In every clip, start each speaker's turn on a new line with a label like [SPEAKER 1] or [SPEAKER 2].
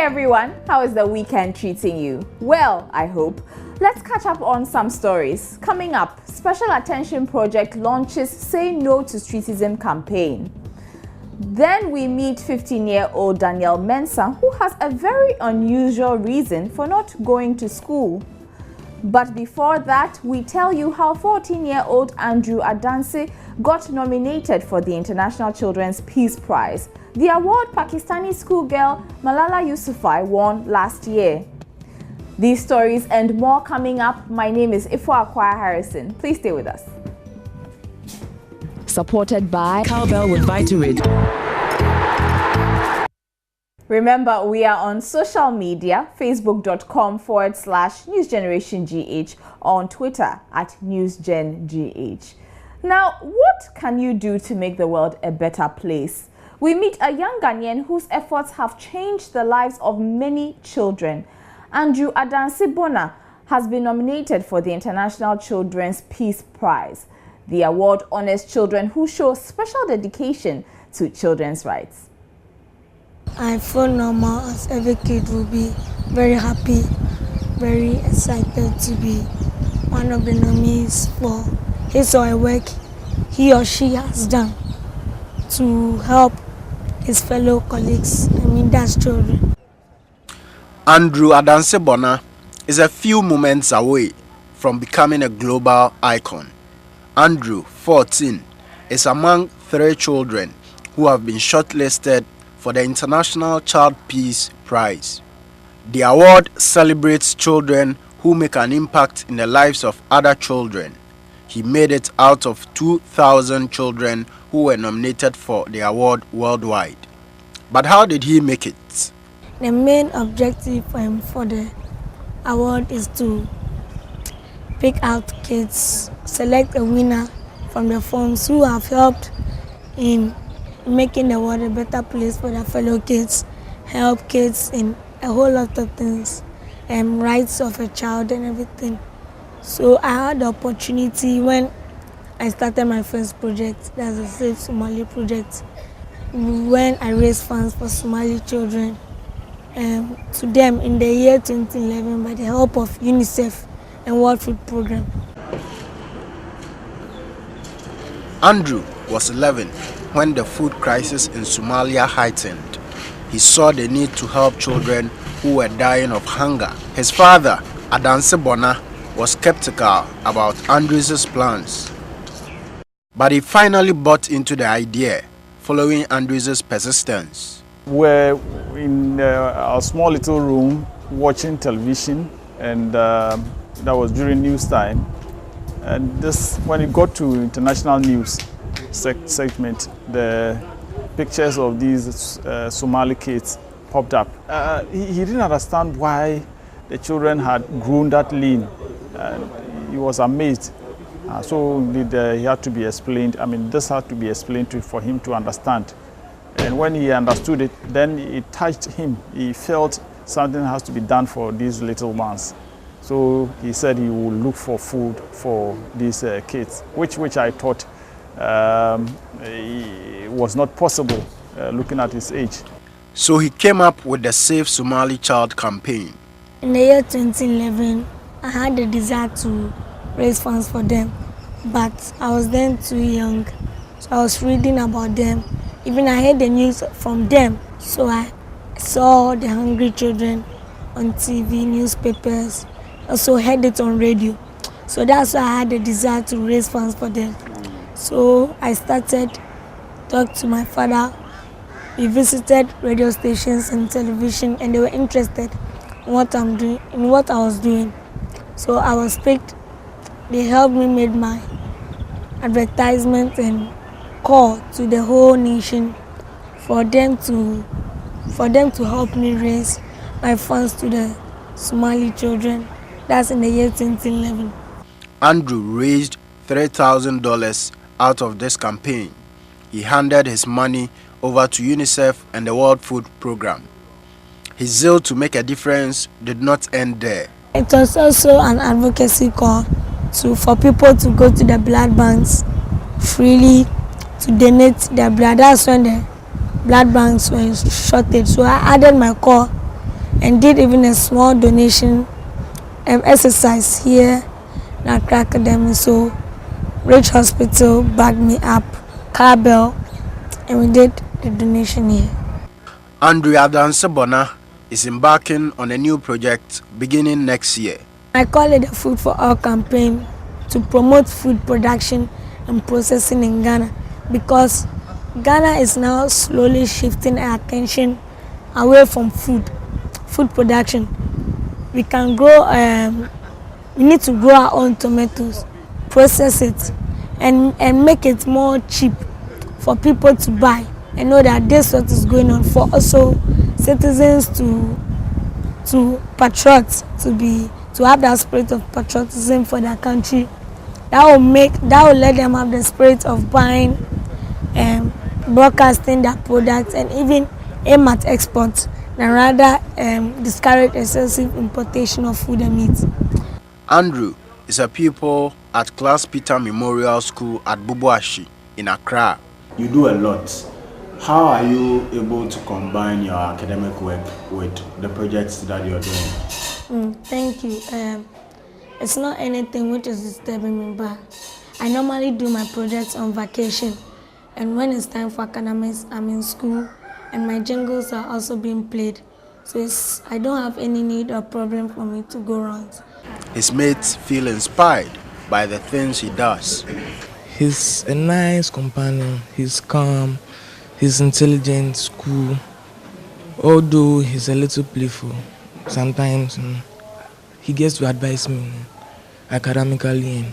[SPEAKER 1] everyone, how is the weekend treating you? Well, I hope. Let's catch up on some stories. Coming up, Special Attention Project launches Say No to Streetism campaign. Then we meet 15-year-old Daniel Mensah, who has a very unusual reason for not going to school. But before that, we tell you how 14-year-old Andrew Adansi got nominated for the International Children's Peace Prize, the award Pakistani schoolgirl Malala Yousafzai won last year. These stories and more coming up. My name is Ifwa Akwai Harrison. Please stay with us.
[SPEAKER 2] Supported by Cowbell with Vitarid.
[SPEAKER 1] Remember, we are on social media, facebook.com/NewsGenerationGH, on Twitter @NewsGenGH. Now, what can you do to make the world a better place? We meet a young Ghanaian whose efforts have changed the lives of many children. Andrew Adansi Bona has been nominated for the International Children's Peace Prize. The award honors children who show special dedication to children's rights.
[SPEAKER 3] I feel normal, as every kid will be very happy, very excited to be one of the nominees for his or her work he or she has done to help his fellow colleagues, that's children.
[SPEAKER 4] Andrew Adansi Bona is a few moments away from becoming a global icon. Andrew, 14, is among 3 children who have been shortlisted for the International Child Peace Prize. The award celebrates children who make an impact in the lives of other children. He made it out of 2,000 children who were nominated for the award worldwide. But how did he make it?
[SPEAKER 3] The main objective for the award is to pick out kids, select a winner from the forms who have helped in making the world a better place for their fellow kids, help kids in a whole lot of things, rights of a child and everything. So I had the opportunity when I started my first project, that's a Save Somali project, when I raised funds for Somali children to them in the year 2011 by the help of UNICEF and World Food Programme.
[SPEAKER 4] Andrew was 11 when the food crisis in Somalia heightened. He saw the need to help children who were dying of hunger. His father, Adansi Bona, was skeptical about Andrew's plans. But he finally bought into the idea, following Andrew's persistence.
[SPEAKER 5] We're in our small little room watching television, and that was during news time. And this, when it got to international news segment, the pictures of these Somali kids popped up. He didn't understand why the children had grown that lean. He was amazed. So he had to be explained. This had to be explained for him to understand. And when he understood it, then it touched him. He felt something has to be done for these little ones. So he said he would look for food for these kids, which I thought was not possible looking at his age.
[SPEAKER 4] So he came up with the Save Somali Child campaign.
[SPEAKER 3] In the year 2011, I had the desire to raise funds for them, but I was then too young. So I was reading about them. Even I heard the news from them. So I saw the hungry children on TV, newspapers. Also heard it on radio. So that's why I had the desire to raise funds for them. So I started talk to my father. We visited radio stations and television, and they were interested in what I'm doing, in what I was doing. So I was picked. They helped me make my advertisement and call to the whole nation for them to help me raise my funds to the Somali children. That's in the year 2011.
[SPEAKER 4] Andrew raised $3,000 out of this campaign. He handed his money over to UNICEF and the World Food Programme. His zeal to make a difference did not end there.
[SPEAKER 3] It was also an advocacy call for people to go to the blood banks freely to donate their blood. That's when the blood banks were shortage. So I added my call and did even a small donation exercise here in Accra Academy. So Rich Hospital backed me up, Carbell, and we did the donation here.
[SPEAKER 4] Andrew Adansebona is embarking on a new project beginning next year.
[SPEAKER 3] I call it the Food for All campaign to promote food production and processing in Ghana, because Ghana is now slowly shifting our attention away from food production. We can grow, we need to grow our own tomatoes, process it, and make it more cheap for people to buy and know that this is what is going on, for also citizens to patriots, to have that spirit of patriotism for their country. That will let them have the spirit of buying and broadcasting their products, and even aim at exports, and rather discourage excessive importation of food and meat.
[SPEAKER 4] Andrew is a pupil at Class Peter Memorial School at Bubuashi in Accra. You do a lot. How are you able to combine your academic work with the projects that you're doing?
[SPEAKER 3] Thank you. It's not anything which is disturbing me, but I normally do my projects on vacation, and when it's time for academics, I'm in school, and my jingles are also being played. So I don't have any need or problem for me to go around.
[SPEAKER 4] His mates feel inspired by the things he does.
[SPEAKER 6] He's a nice companion. He's calm. He's intelligent, cool. Although he's a little playful, sometimes he gets to advise me academically,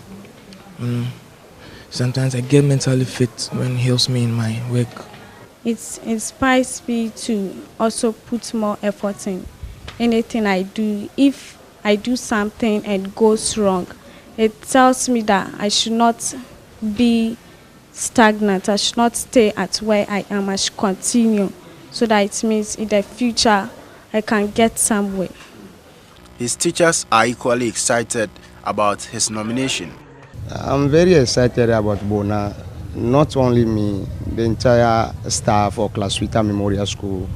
[SPEAKER 6] and sometimes I get mentally fit when he helps me in my work.
[SPEAKER 7] It inspires me to also put more effort in anything I do. If I do something and goes wrong, it tells me that I should not be stagnant. I should not stay at where I am. I should continue, so that it means in the future I can get somewhere.
[SPEAKER 4] His teachers are equally excited about his nomination.
[SPEAKER 8] I'm very excited about Bona. Not only me, the entire staff of Class Peter Memorial School,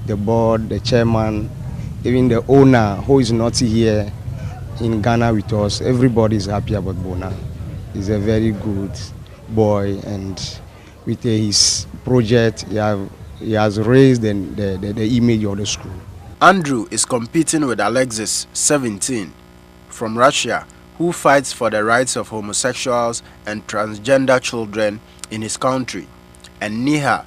[SPEAKER 8] the board, the chairman, even the owner who is not here in Ghana with us. Everybody is happy about Bona. He's a very good boy, and with his project, he has raised the image of the school.
[SPEAKER 4] Andrew is competing with Alexis, 17, from Russia, who fights for the rights of homosexuals and transgender children in his country, and Neha,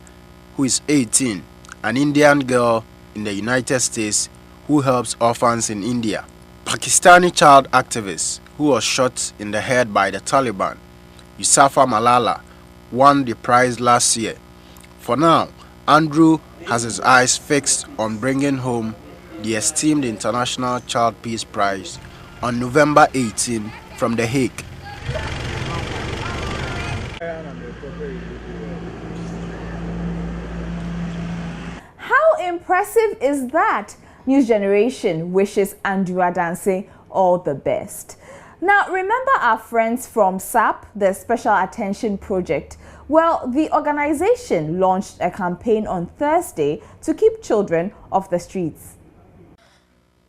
[SPEAKER 4] who is 18, an Indian girl in the United States who helps orphans in India. Pakistani child activist who was shot in the head by the Taliban, Yusafa Malala, won the prize last year. For now, Andrew has his eyes fixed on bringing home the esteemed International Child Peace Prize on November 18 from The Hague.
[SPEAKER 1] How impressive is that? News Generation wishes Andrew Adanse all the best. Now, remember our friends from SAP, the Special Attention Project? Well, the organization launched a campaign on Thursday to keep children off the streets.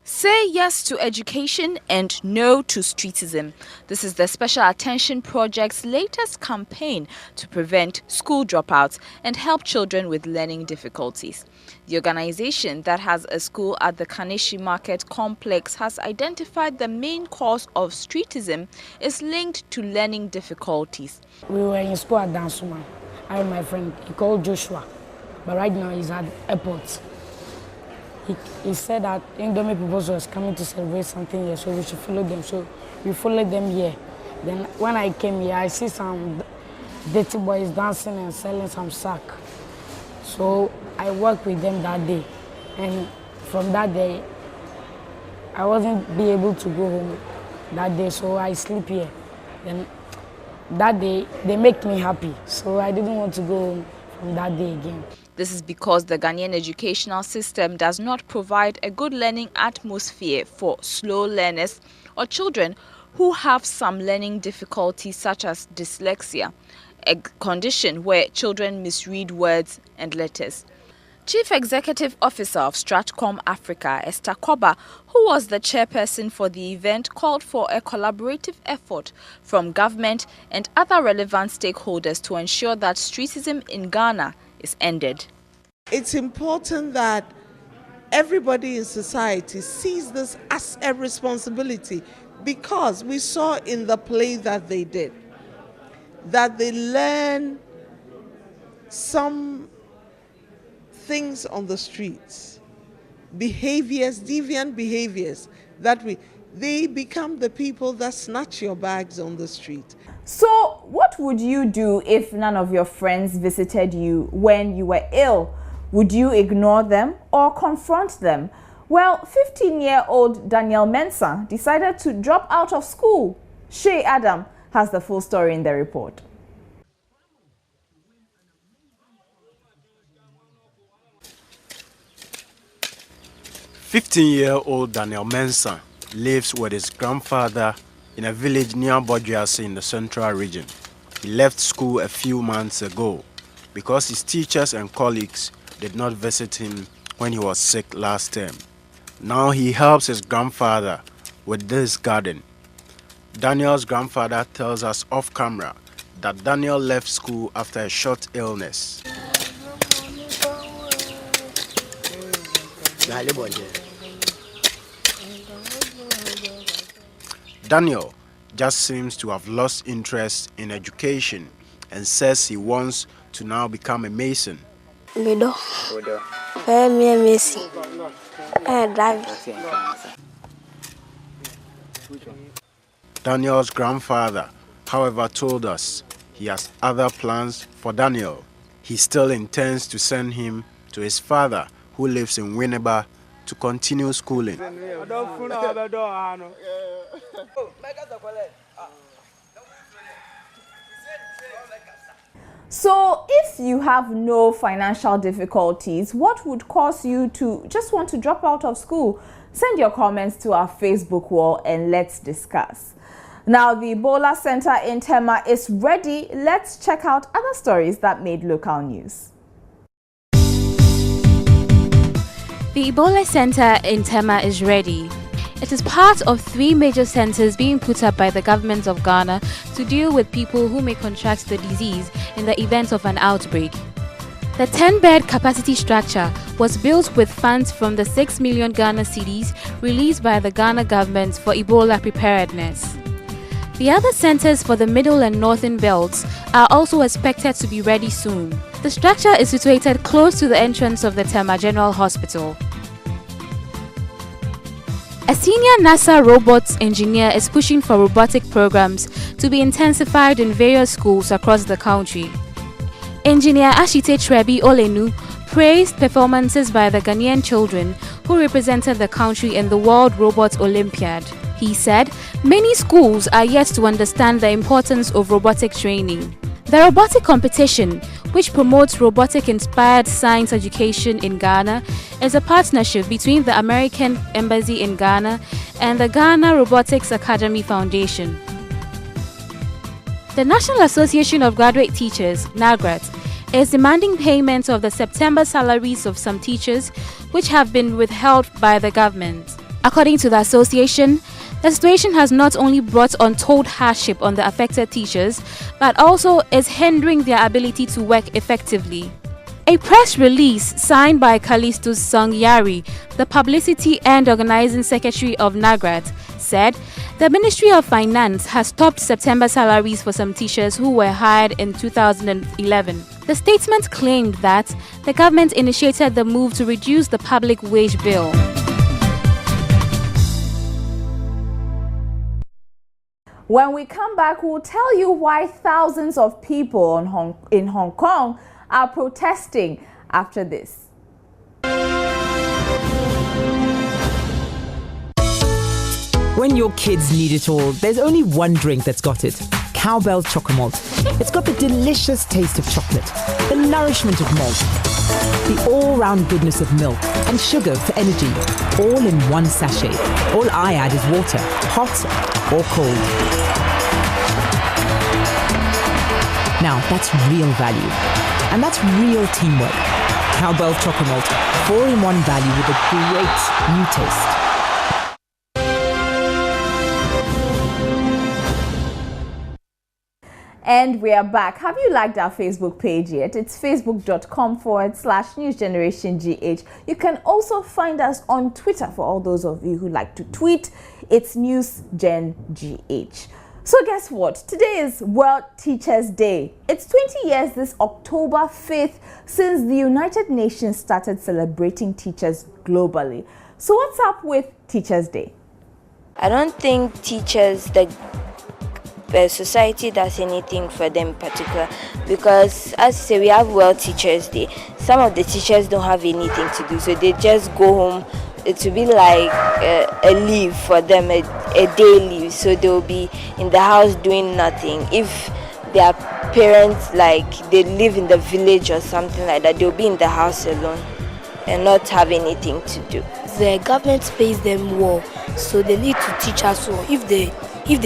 [SPEAKER 9] Say yes to education and no to streetism. This is the Special Attention Project's latest campaign to prevent school dropouts and help children with learning difficulties. The organization, that has a school at the Kaneshi Market Complex, has identified the main cause of streetism is linked to learning difficulties.
[SPEAKER 10] We were in school at Dansuma. I and my friend, he called Joshua, but right now he's at airport. He said that Indomie people was coming to celebrate something here, so we should follow them. So we followed them here. Then when I came here, I see some dirty boys dancing and selling some sack. So I worked with them that day. And from that day, I wasn't be able to go home that day, so I sleep here. Then that day, they make me happy, so I didn't want to go home from that day again.
[SPEAKER 9] This is because the Ghanaian educational system does not provide a good learning atmosphere for slow learners or children who have some learning difficulties such as dyslexia, a condition where children misread words and letters. Chief Executive Officer of Stratcom Africa, Esther Koba, who was the chairperson for the event, called for a collaborative effort from government and other relevant stakeholders to ensure that streetism in Ghana is ended.
[SPEAKER 11] It's important that everybody in society sees this as a responsibility, because we saw in the play that they did that they learn some things on the streets, behaviors, deviant behaviors, that they become the people that snatch your bags on the street.
[SPEAKER 1] So what would you do if none of your friends visited you when you were ill? Would you ignore them or confront them? Well, 15-year-old Daniel Mensah decided to drop out of school. Shay Adam has the full story in the report.
[SPEAKER 4] 15-year-old Daniel Mensah lives with his grandfather in a village near Bojuase in the central region. He left school a few months ago because his teachers and colleagues did not visit him when he was sick last term. Now he helps his grandfather with this garden. Daniel's grandfather tells us off camera that Daniel left school after a short illness. Daniel just seems to have lost interest in education and says he wants to now become a mason. Daniel's grandfather, however, told us he has other plans for Daniel. He still intends to send him to his father, who lives in Winneba, to continue schooling.
[SPEAKER 1] So if you have no financial difficulties, what would cause you to just want to drop out of school? Send your comments to our Facebook wall and let's discuss. Now, the Ebola Center in Tema is ready. Let's check out other stories that made local news.
[SPEAKER 12] The Ebola Center in Tema is ready. It is part of 3 major centers being put up by the government of Ghana to deal with people who may contract the disease in the event of an outbreak. The 10-bed capacity structure was built with funds from the 6 million Ghana cedis released by the Ghana government for Ebola preparedness. The other centers for the middle and northern belts are also expected to be ready soon. The structure is situated close to the entrance of the Tema General Hospital. A senior NASA robots engineer is pushing for robotic programs to be intensified in various schools across the country. Engineer Ashite Trebi Olenu praised performances by the Ghanaian children who represented the country in the World Robot Olympiad. He said many schools are yet to understand the importance of robotic training. The robotic competition, which promotes robotic-inspired science education in Ghana, is a partnership between the American Embassy in Ghana and the Ghana Robotics Academy Foundation. The National Association of Graduate Teachers, NAGRAT, is demanding payment of the September salaries of some teachers which have been withheld by the government. According to the association, the situation has not only brought untold hardship on the affected teachers, but also is hindering their ability to work effectively. A press release signed by Kalistus Songyari, the publicity and organizing secretary of NAGRAT, said the Ministry of Finance has stopped September salaries for some teachers who were hired in 2011. The statement claimed that the government initiated the move to reduce the public wage bill.
[SPEAKER 1] When we come back, we'll tell you why thousands of people in Hong Kong are protesting after this.
[SPEAKER 13] When your kids need it all, there's only one drink that's got it. Cowbell Chocomalt. It's got the delicious taste of chocolate, the nourishment of malt, the all-round goodness of milk, and sugar for energy, all in one sachet. All I add is water, hot or cold. Now, that's real value. And that's real teamwork. Cowbell Chocomalt, 4-in-1 value with a great new taste.
[SPEAKER 1] And we are back. Have you liked our Facebook page yet? It's facebook.com/newsgenerationgh. You can also find us on Twitter for all those of you who like to tweet. It's newsgengh. So guess what? Today is World Teachers Day. It's 20 years this October 5th since the United Nations started celebrating teachers globally. So what's up with Teachers Day?
[SPEAKER 14] I don't think the society does anything for them in particular, because as you say, we have World Teachers Day. Some of the teachers don't have anything to do, so they just go home. It will be like a leave for them, a day leave, so they'll be in the house doing nothing. If their parents, like they live in the village or something like that, they'll be in the house alone and not have anything to do.
[SPEAKER 3] The government pays them well, so they need to teach us well. If they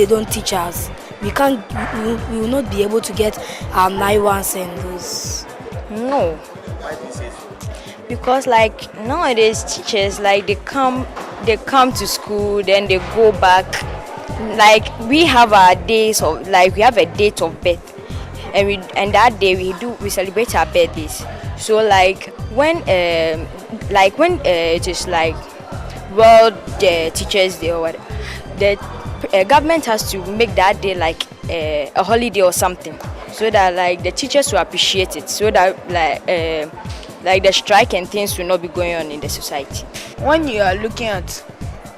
[SPEAKER 3] don't teach us, we will not be able to get our nine-ones and those.
[SPEAKER 14] No. Why do you say so? Because like nowadays teachers, like they come to school, then they go back. Like we have our days of, like we have a date of birth, and that day we celebrate our birthdays. So like when it is like World Teachers Day or what, the government has to make that day like a holiday or something, so that like the teachers will appreciate it, so that like the strike and things will not be going on in the society.
[SPEAKER 10] When you are looking at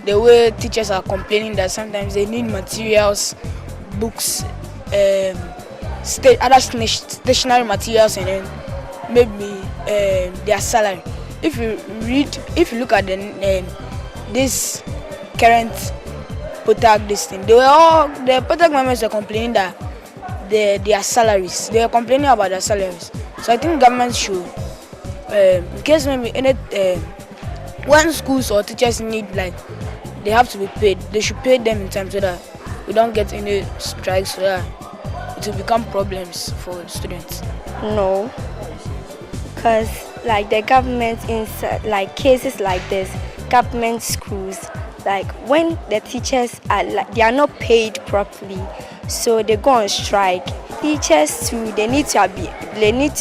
[SPEAKER 10] the way teachers are complaining that sometimes they need materials, books, other stationary materials, and then maybe their salary. If you look at this current POTAG, this thing, the POTAG members are complaining that their salaries. They are complaining about their salaries. So I think government should, in case maybe when schools or teachers need, like they have to be paid, they should pay them in time so that we don't get any strikes, so that it will become problems for students.
[SPEAKER 14] No, because like the government in like cases like this, government schools, like when the teachers are like they are not paid properly, so they go on strike. Teachers too, they need to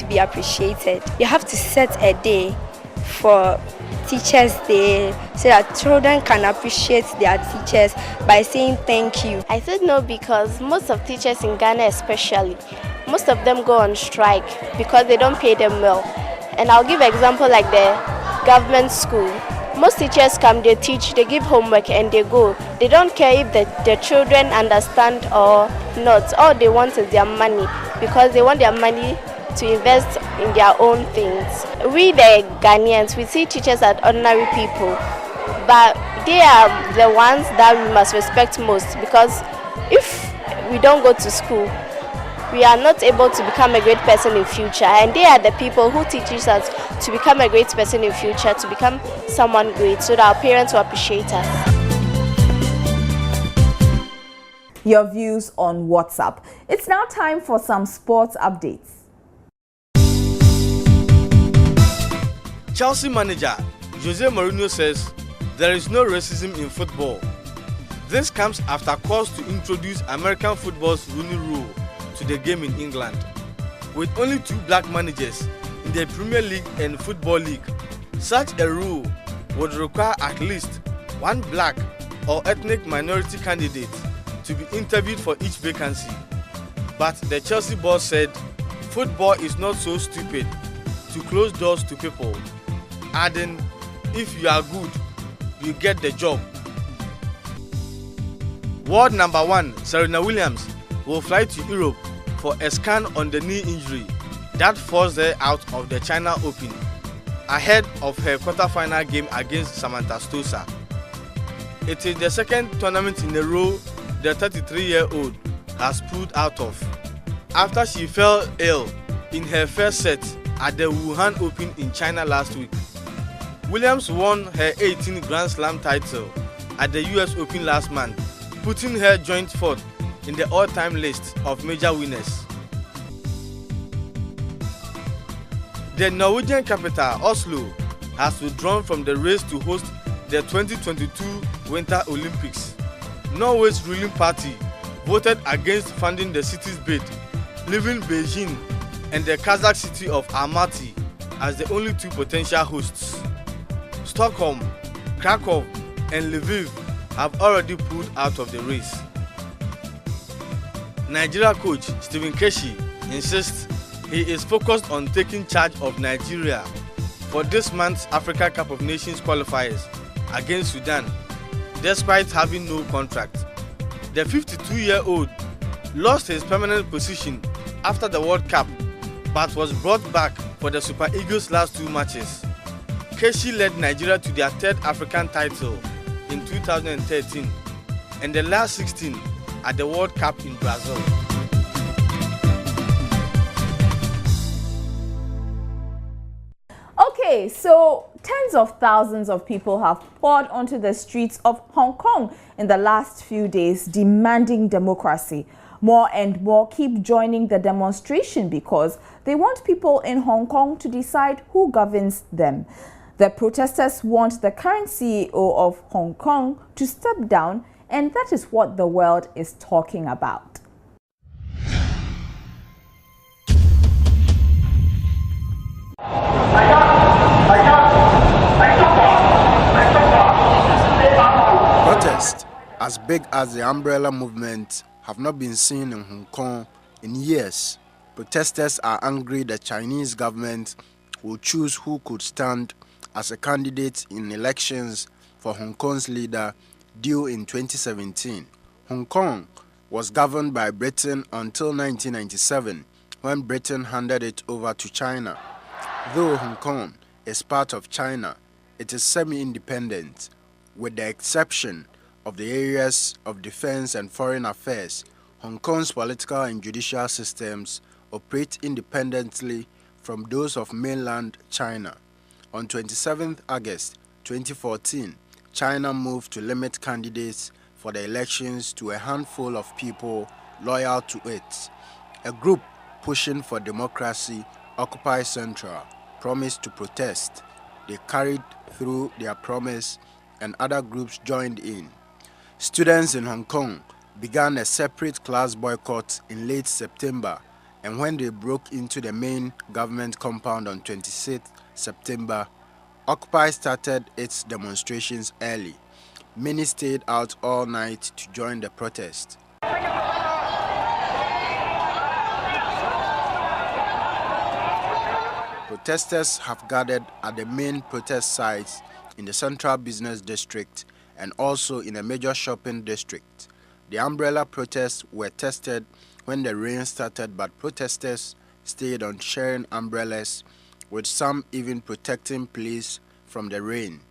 [SPEAKER 14] be appreciated. You have to set a day for Teachers Day so that children can appreciate their teachers by saying thank you.
[SPEAKER 15] I said no because most of teachers in Ghana especially, most of them go on strike because they don't pay them well. And I'll give an example like the government school. Most teachers come, they teach, they give homework and they go. They don't care if the children understand or not. All they want is their money because they want their money to invest in their own things. We the Ghanaians, we see teachers as ordinary people, but they are the ones that we must respect most, because if we don't go to school, we are not able to become a great person in future, and they are the people who teach us to become a great person in future, to become someone great, so that our parents will appreciate us.
[SPEAKER 1] Your views on WhatsApp. It's now time for some sports updates.
[SPEAKER 16] Chelsea manager Jose Mourinho says there is no racism in football. This comes after calls to introduce American football's Rooney Rule to the game in England. With only 2 black managers in the Premier League and Football League, such a rule would require at least 1 black or ethnic minority candidate to be interviewed for each vacancy. But the Chelsea boss said football is not so stupid to close doors to people, adding, if you are good, you get the job. World number 1 Serena Williams will fly to Europe for a scan on the knee injury that forced her out of the China Open ahead of her quarter-final game against Samantha Stosur. It is the second tournament in a row the 33-year-old has pulled out of, after she fell ill in her first set at the Wuhan Open in China last week. Williams won her 18th Grand Slam title at the US Open last month, putting her joint 4th in the all-time list of major winners. The Norwegian capital, Oslo, has withdrawn from the race to host the 2022 Winter Olympics. Norway's ruling party voted against funding the city's bid, leaving Beijing and the Kazakh city of Almaty as the only two potential hosts. Stockholm, Krakow, and Lviv have already pulled out of the race. Nigeria coach Stephen Keshi insists he is focused on taking charge of Nigeria for this month's Africa Cup of Nations qualifiers against Sudan, despite having no contract. The 52-year-old lost his permanent position after the World Cup, but was brought back for the Super Eagles' last two matches. Keshi led Nigeria to their third African title in 2013 and the last 16 at the World Cup in Brazil.
[SPEAKER 1] Okay, so tens of thousands of people have poured onto the streets of Hong Kong in the last few days demanding democracy. More and more keep joining the demonstration because they want people in Hong Kong to decide who governs them. The protesters want the current CEO of Hong Kong to step down, and that is what the world is talking about.
[SPEAKER 4] Protests as big as the umbrella movement have not been seen in Hong Kong in years. Protesters are angry the Chinese government will choose who could stand as a candidate in elections for Hong Kong's leader due in 2017. Hong Kong was governed by Britain until 1997, when Britain handed it over to China. Though Hong Kong is part of China, it is semi-independent, with the exception of the areas of defense and foreign affairs. Hong Kong's political and judicial systems operate independently from those of mainland China. On 27 August 2014, China moved to limit candidates for the elections to a handful of people loyal to it. A group pushing for democracy, Occupy Central, promised to protest. They carried through their promise and other groups joined in. Students in Hong Kong began a separate class boycott in late September, and when they broke into the main government compound on 26 September, Occupy started its demonstrations early. Many stayed out all night to join the protest. Protesters have gathered at the main protest sites in the Central Business District and also in a major shopping district. The umbrella protests were tested when the rain started, but protesters stayed on sharing umbrellas, with some even protecting police from the rain.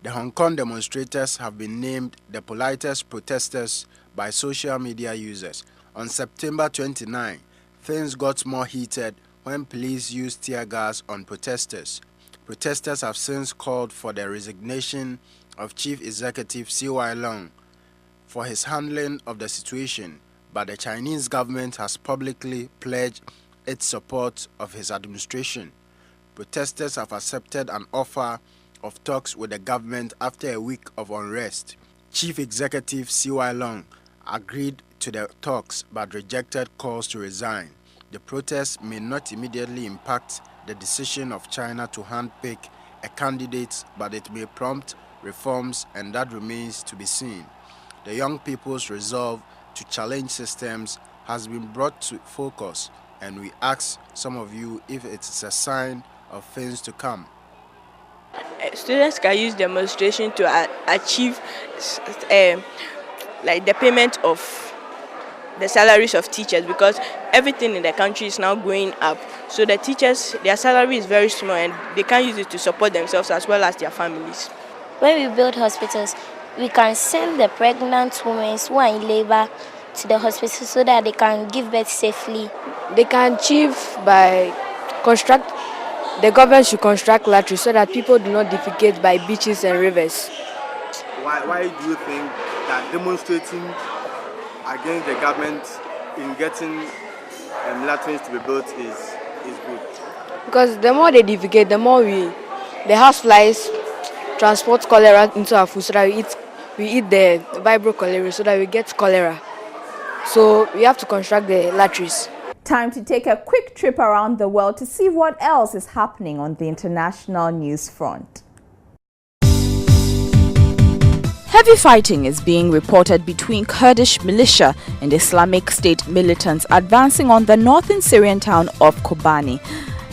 [SPEAKER 4] The Hong Kong demonstrators have been named the politest protesters by social media users. On September 29, things got more heated when police used tear gas on protesters. Protesters have since called for the resignation of Chief Executive C.Y. Leung for his handling of the situation, but the Chinese government has publicly pledged its support of his administration. Protesters have accepted an offer of talks with the government after a week of unrest. Chief Executive C.Y. Leung agreed to the talks but rejected calls to resign. The protests may not immediately impact the decision of China to handpick a candidate, but it may prompt reforms, and that remains to be seen. The young people's resolve to challenge systems has been brought to focus, and we ask some of you if it is a sign of things to come.
[SPEAKER 17] Students can use demonstration to achieve like the payment of the salaries of teachers, because everything in the country is now going up. So the teachers, their salary is very small and they can't use it to support themselves as well as their families.
[SPEAKER 18] When we build hospitals, we can send the pregnant women who are in labor to the hospital so that they can give birth safely.
[SPEAKER 19] They can achieve by the government should construct latrines so that people do not defecate by beaches and rivers.
[SPEAKER 16] Why do you think that demonstrating against the government in getting latrines to be built is good?
[SPEAKER 19] Because the more they defecate, the more the houseflies transport cholera into our food, so that we eat the Vibrio cholera, so that we get cholera. So we have to construct the latrines.
[SPEAKER 1] Time to take a quick trip around the world to see what else is happening on the international news front.
[SPEAKER 9] Heavy fighting is being reported between Kurdish militia and Islamic State militants advancing on the northern Syrian town of Kobani.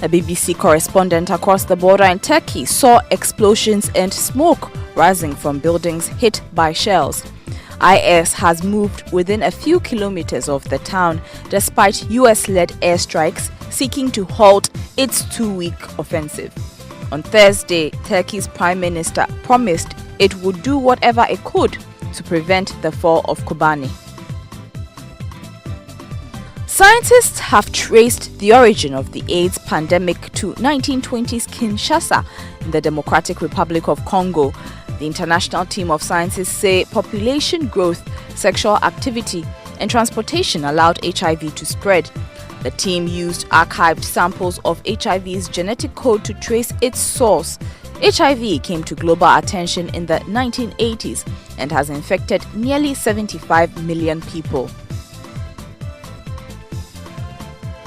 [SPEAKER 9] A BBC correspondent across the border in Turkey saw explosions and smoke rising from buildings hit by shells. IS has moved within a few kilometers of the town despite US-led airstrikes seeking to halt its two-week offensive. On Thursday, Turkey's Prime Minister promised it would do whatever it could to prevent the fall of Kobani. Scientists have traced the origin of the AIDS pandemic to 1920s Kinshasa in the Democratic Republic of Congo. The international team of scientists say population growth, sexual activity, and transportation allowed HIV to spread. The team used archived samples of HIV's genetic code to trace its source. HIV came to global attention in the 1980s and has infected nearly 75 million people.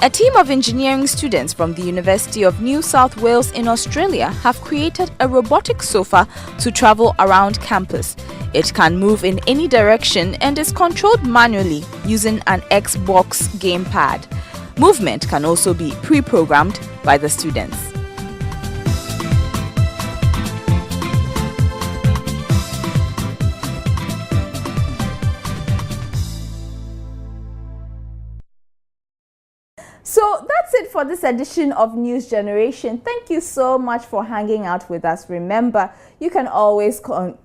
[SPEAKER 9] A team of engineering students from the University of New South Wales in Australia have created a robotic sofa to travel around campus. It can move in any direction and is controlled manually using an Xbox gamepad. Movement can also be pre-programmed by the students.
[SPEAKER 1] So that's it for this edition of News Generation. Thank you so much for hanging out with us. Remember, you can always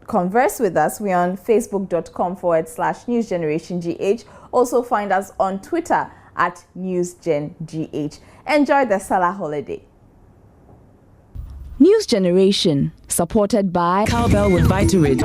[SPEAKER 1] converse with us. We're on facebook.com/newsgenerationgh. Also find us on Twitter @newsgengh. Enjoy the Salah holiday.
[SPEAKER 9] News Generation, supported by
[SPEAKER 2] Cowbell with Vitarid.